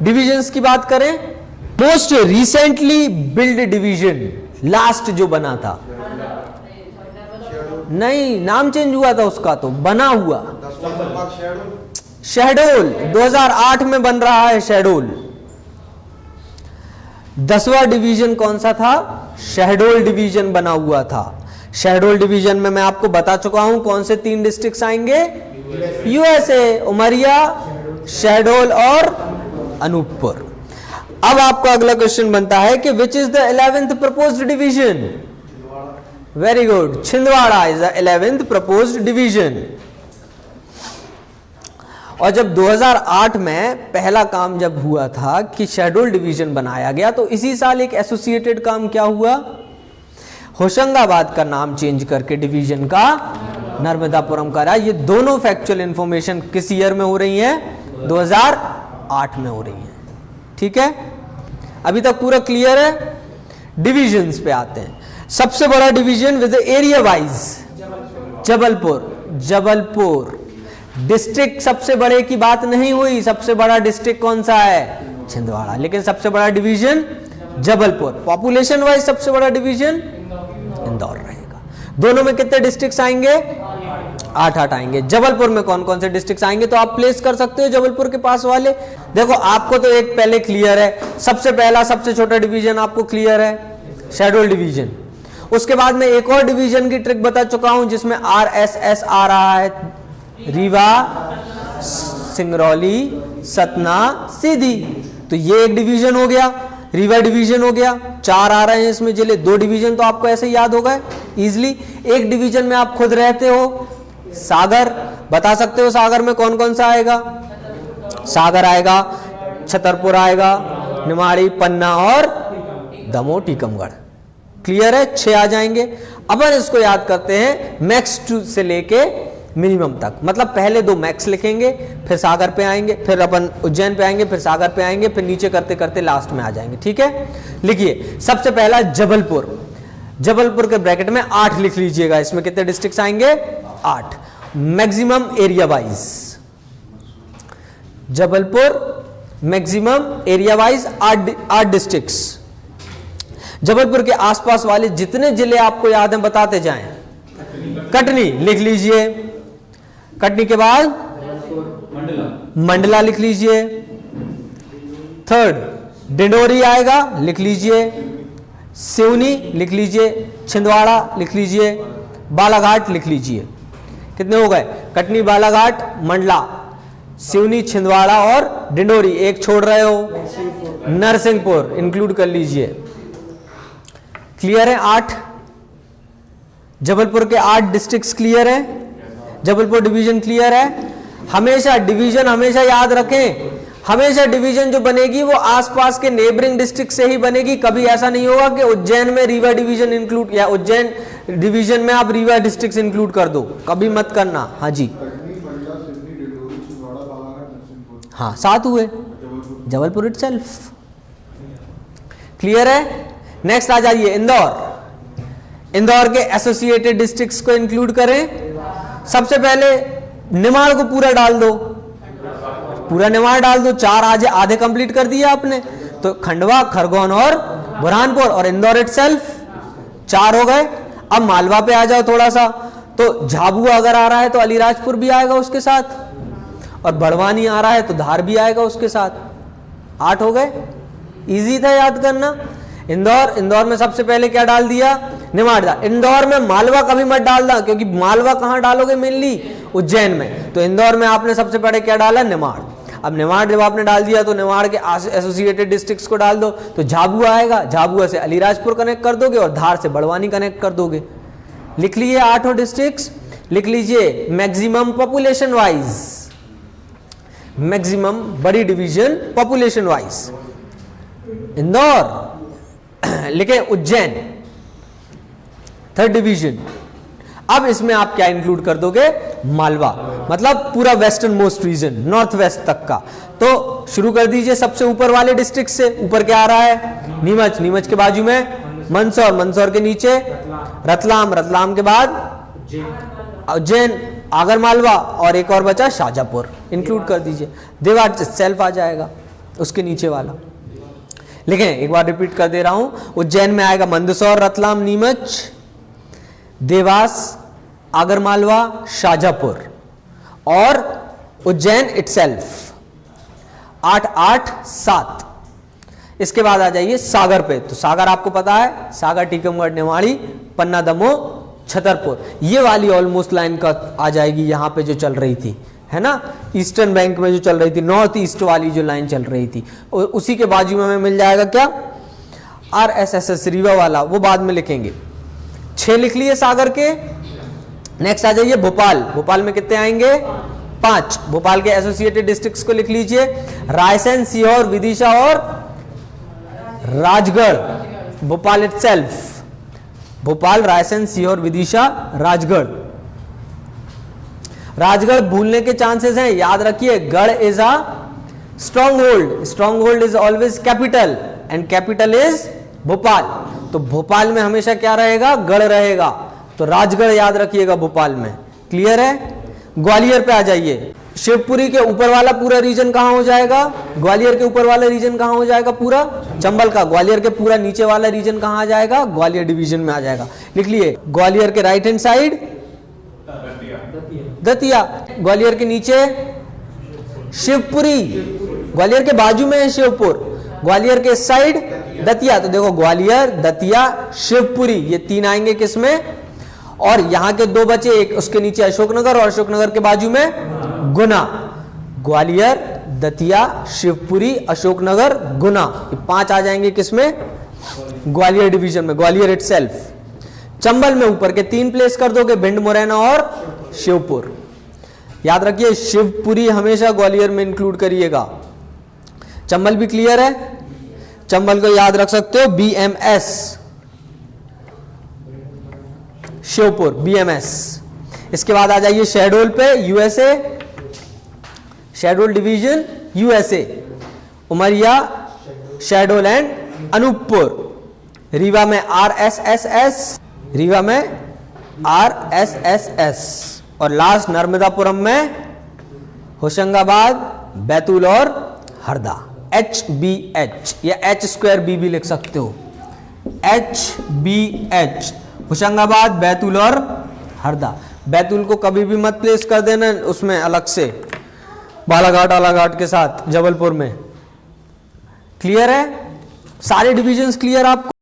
Divisions की बात करें, most recently build division last जो बना था, नहीं नाम चेंज हुआ था उसका, तो बना हुआ शहडोल 2008 में बन रहा है शहडोल। 10वां डिवीजन कौन सा था? शहडोल डिवीजन बना हुआ था। शहडोल डिवीजन में मैं आपको बता चुका हूं कौन से 3 डिस्ट्रिक्ट्स आएंगे, यूएसए, उमरिया, शहडोल और अनूपपुर। अब आपका अगला क्वेश्चन बनता है कि which is the 11th proposed division? Very good, Chhindwara is the 11th proposed division. और जब 2008 में पहला काम जब हुआ था कि शहडोल डिवीजन बनाया गया, तो इसी साल एक एसोसिएटेड काम क्या हुआ, होशंगाबाद का नाम चेंज करके डिवीजन का नर्मदापुरम करा। ये दोनों फैक्चुअल इंफॉर्मेशन किस ईयर में हो रही है? 2008 में हो रही है। ठीक है, अभी तक पूरा क्लियर है। डिवीजन्स पे आते हैं। सबसे बड़ा division with area wise Jabalpur. Jabalpur district सबसे बड़े की बात नहीं हुई, सबसे बड़ा डिस्ट्रिक्ट कौन सा है? छिंदवाड़ा, लेकिन सबसे बड़ा डिवीजन जबलपुर। पॉपुलेशन वाइज सबसे बड़ा डिवीजन इंदौर रहेगा। दोनों में कितने डिस्ट्रिक्ट्स आएंगे? 8 आएंगे। जबलपुर में कौन कौन से डिस्ट्रिक्ट्स आएंगे, तो आप प्लेस कर सकते हो जबलपुर के पास वाले। देखो आपको तो एक पहले क्लियर है, सबसे पहला सबसे छोटा डिवीजन आपको क्लियर है, शहडोल डिवीजन। उसके बाद में एक और डिवीजन की ट्रिक बता चुका हूं जिसमें RSS आ रहा है, रीवा, सिंगरौली, सतना, सीधी। तो ये एक डिवीजन हो गया, रीवा डिवीजन हो गया। 4 आ रहे हैं इसमें जिले, 2 डिवीजन तो आपको ऐसे याद हो गए इजिली। एक डिवीजन में आप खुद रहते हो, सागर, बता सकते हो सागर में कौन कौन सा आएगा? सागर आएगा, छतरपुर आएगा, निमाड़ी, पन्ना और दमोह टीकमगढ़। क्लियर है, 6 आ जाएंगे। अपन इसको याद करते हैं मैक्स टू से लेके मिनिमम तक, मतलब पहले 2 मैक्स लिखेंगे, फिर सागर पे आएंगे, फिर अपन उज्जैन पे आएंगे, फिर सागर पे आएंगे, फिर नीचे करते करते लास्ट में आ जाएंगे। ठीक है, लिखिए सबसे पहला जबलपुर। जबलपुर के ब्रैकेट में 8 लिख लीजिएगा। इसमें कितने डिस्ट्रिक्ट्स आएंगे? 8। Maximum area wise Jabalpur, maximum area wise 8 districts. Jabalpur के आसपास वाले जितने जिले आपको याद हैं बताते जाएं। कटनी लिख लीजिए, कटनी के बाद मंडला लिख लीजिए। 3rd डिंडोरी आएगा, लिख लीजिए। सिवनी लिख लीजिए, छिंदवाड़ा लिख लीजिए, बालाघाट लिख लीजिए। कितने हो गए? कटनी, बालाघाट, मंडला, सिवनी, छिंदवाड़ा और डिंडोरी। एक छोड़ रहे हो, नरसिंहपुर इंक्लूड कर लीजिए। क्लियर है? 8 जबलपुर के 8 डिस्ट्रिक्ट्स क्लियर है। जबलपुर डिवीजन क्लियर है। हमेशा डिवीजन हमेशा याद रखें, हमेशा डिवीजन जो बनेगी वो आसपास के नेबरिंग डिस्ट्रिक्ट से ही बनेगी। कभी ऐसा नहीं होगा कि उज्जैन में रीवा डिवीजन इंक्लूड, या उज्जैन डिवीजन में आप रीवा डिस्ट्रिक्ट इंक्लूड कर दो, कभी मत करना। हाँ जी, हाँ 7 हुए, जबलपुर इटसेल्फ। क्लियर है? नेक्स्ट आ जाइए इंदौर। इंदौर के एसोसिएटेड डिस्ट्रिक्ट्स को इंक्लूड करें। सबसे पहले निमाड़ को पूरा डाल दो, पूरा निमाड़ डाल दो। 4 आधे कंप्लीट कर दिया आपने, तो खंडवा, खरगोन और बुरहानपुर और इंदौर इटसेल्फ 4 हो गए। अब मालवा पे आ जाओ थोड़ा सा, तो झाबुआ अगर आ रहा है तो अलीराजपुर भी आएगा उसके साथ, और बड़वानी आ रहा है तो धार भी आएगा उसके साथ। 8 हो गए, इजी था याद करना। इंदौर में सबसे पहले क्या डाल दिया? निमाड़। इंदौर में मालवा कभी मत डालना, क्योंकि मालवा कहां डालोगे? मेनली उज्जैन में। तो इंदौर में आपने सबसे पहले क्या डाला? निमाड़। अब निमाड़ जब आपने डाल दिया तो निमाड़ के एसोसिएटेड डिस्ट्रिक्ट्स को डाल दो, तो झाबुआ आएगा, झाबुआ से अलीराजपुर कनेक्ट कर दोगे और धार से बड़वानी कनेक्ट कर दोगे। लिख लिए 8 डिस्ट्रिक्ट्स। लिख लीजिए मैक्सिमम पॉपुलेशन वाइज, मैक्सिमम बड़ी डिवीजन पॉपुलेशन वाइज इंदौर, लिखे उज्जैन 3rd डिवीजन। अब इसमें आप क्या इंक्लूड कर दोगे? मालवा, मतलब पूरा western most region, north west तक का। तो शुरू कर दीजिए सबसे ऊपर वाले डिस्ट्रिक्ट से। ऊपर क्या आ रहा है? नीमच, नीमच के बाजू में मंदसौर, मंदसौर के नीचे रतलाम, रतलाम के बाद उज्जैन, आगर मालवा और एक और बचा शाजापुर, इंक्लूड कर दीजिए। देवास सेल्फ आ जाएगा। उसके नीचे वाला लिखें, एक बार रिपीट कर दे रहा हूं। उज्जैन में आएगा मंदसौर, रतलाम, नीमच, देवास, आगरमालवा, शाजापुर और उज्जैन इटसेल्फ। 8, 8, 7। इसके बाद आ जाइए सागर पे। तो सागर आपको पता है, सागर, टीकमगढ़, निवाड़ी, पन्ना, दमोह, छतरपुर। ये वाली ऑलमोस्ट लाइन का आ जाएगी यहां पे जो चल रही थी, है ना, ईस्टर्न बैंक में जो चल रही थी, नॉर्थ ईस्ट वाली जो लाइन चल रही थी, और उसी के बाजू में हमें मिल जाएगा क्या, RSS रीवा वाला, वो बाद में लिखेंगे। 6 लिख लिए सागर के। नेक्स्ट आ जाइए भोपाल। भोपाल में कितने आएंगे, 5। भोपाल के एसोसिएटेड डिस्ट्रिक्ट्स को लिख लीजिए, रायसेन, सीहोर, विदिशा और राजगढ़। भोपाल इटसेल्फ, भोपाल, रायसेन, सीहोर, विदिशा, राजगढ़। राजगढ़ भूलने के चांसेस हैं, याद रखिए, गढ़ is a strong hold, strong hold is always capital and capital is Bhopal. तो भोपाल में हमेशा क्या रहेगा, गढ़ रहेगा, तो राजगढ़ याद रखिएगा भोपाल में। क्लियर है। ग्वालियर पे आ जाइए। शिवपुरी के ऊपर वाला पूरा रीजन कहां हो जाएगा, ग्वालियर के ऊपर वाला रीजन कहां हो जाएगा, पूरा चंबल का। ग्वालियर के पूरा नीचे वाला रीजन कहां आ जाएगा, ग्वालियर डिवीजन में आ जाएगा। लिख लिए, ग्वालियर के right hand side Datia, Gwalior के नीचे शिवपुरी, ग्वालियर के बाजू में है शिवपुर, ग्वालियर के साइड दतिया। तो देखो ग्वालियर, दतिया, शिवपुरी, ये 3 आएंगे किसमें, और यहां के 2 बचे, एक उसके नीचे अशोकनगर और अशोकनगर के बाजू में गुना। ग्वालियर, दतिया, शिवपुरी, अशोकनगर, गुना, ये 5 आ जाएंगे किसमें, ग्वालियर डिवीजन में, ग्वालियर इटसेल्फ। चंबल में ऊपर के 3 प्लेस कर दोगे, भिंड, मुरैना और शिवपुर। याद रखिए शिवपुरी हमेशा ग्वालियर में इंक्लूड करिएगा। चंबल भी क्लियर है। चंबल को याद रख सकते हो, BMS, शिवपुर, BMS। इसके बाद आ जाइए शहडोल पे, USA, Shahdol division, USA, Umaria, Shahdol and Anuppur. Rewa में RSSS, रीवा में RSSS, और लास्ट नर्मदापुरम में होशंगाबाद, बैतूल और हरदा, HBH, या H2B भी लिख सकते हो, HBH, होशंगाबाद, बैतूल और हरदा। बैतूल को कभी भी मत प्लेस कर देना उसमें अलग से, बालाघाट आलाघाट के साथ जबलपुर में। क्लियर है, सारे डिविजन्स क्लियर आपको।